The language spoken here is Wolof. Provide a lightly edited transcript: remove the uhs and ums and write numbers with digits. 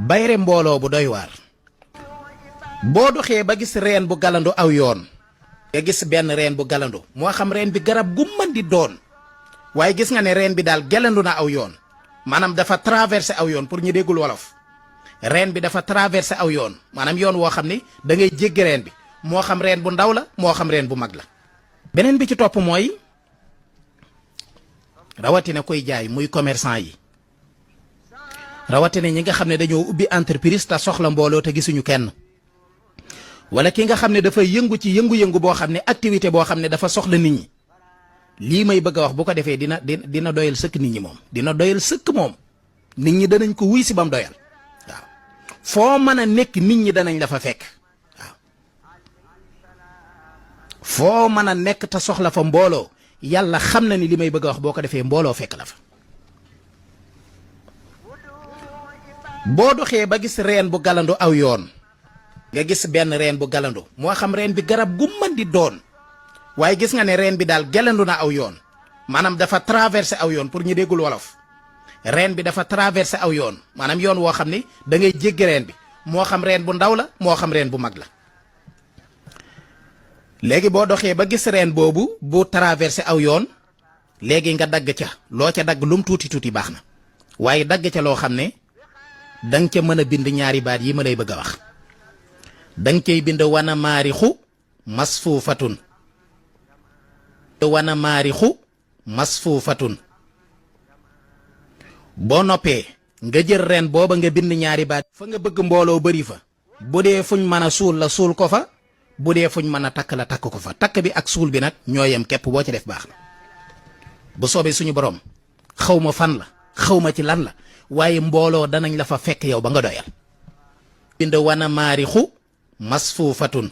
bayre mbooloo bu doy waar boo doxee ba gis reen bu galandu aw yoon nga gis benn reen bu galandu moo xam reen bi garab gu mën di doon waaye gis nga ne reen bi daal galandu na aw yoon maanaam dafa traversé aw yoon pour ñu déggul wolof reen bi dafa traversé aw yoon maanaam yoon woo xam ni da ngay jéggi reen bi moo xam reen bu ndaw la moo xam reen bu mag la. beneen bi ci topp mooy rawatina koy jaay muy commerçant yi rawatina ñi nga xam ne dañoo ubbi entreprise te soxla mbooloo te gisuñu kenn wala ki nga xam ne dafay yëngu ci yëngu-yëngu boo xam ne activité boo xam ne dafa soxla nit ñi lii may bëgg a wax bu ko defee dina doyal sëkk nit ñi moom dina doyal sëkk moom nit ñi danañ ko wuy si bam doyal waaw foo mën a nekk nit ñi danañ la fa fekk waaw foo mën a nekk te soxla fa mbooloo yàlla xam na ni li may bëgg a wax boo ko defee mbooloo fekk la fa. boo doxee ba gis reen bu galandu aw yoon nga gis benn reen bu galandu moo xam reen bi garab gu mën di doon waaye gis nga ne reen bi daal galandu na aw yoon maanaam dafa traversé aw yoon pour ñu déggul wolof reen bi dafa traversé aw yoon maanaam yoon woo xam ni da ngay jéggi reen bi moo xam reen bu ndaw la moo xam reen bu mag la. léegi boo doxee ba gis reen boobu bu traversé aw yoon léegi nga dagg ca loo ca dagg lum tuuti tuuti baax na waaye dagg ca loo xam ne danga ca mën a bind ñaari baat yi ma lay bëgg a wax danga cay bind wana maarixu masfuufatun wana maarixu masfuufatun boo noppee nga jël reen booba nga bind ñaari baat fa nga bëgg mbooloo bari fa bu dee fuñ mën a suul la suul ko fa bu dee fuñ mën a takk la takk ko fa takk bi ak suul bi nag ñoo yem képp boo ci def baax na bu soobee suñu borom xaw ma fan la xaw ma ci lan la waaye mbooloo danañ la fa fekk yow ba nga doyal bind wana maarixu masfuufatun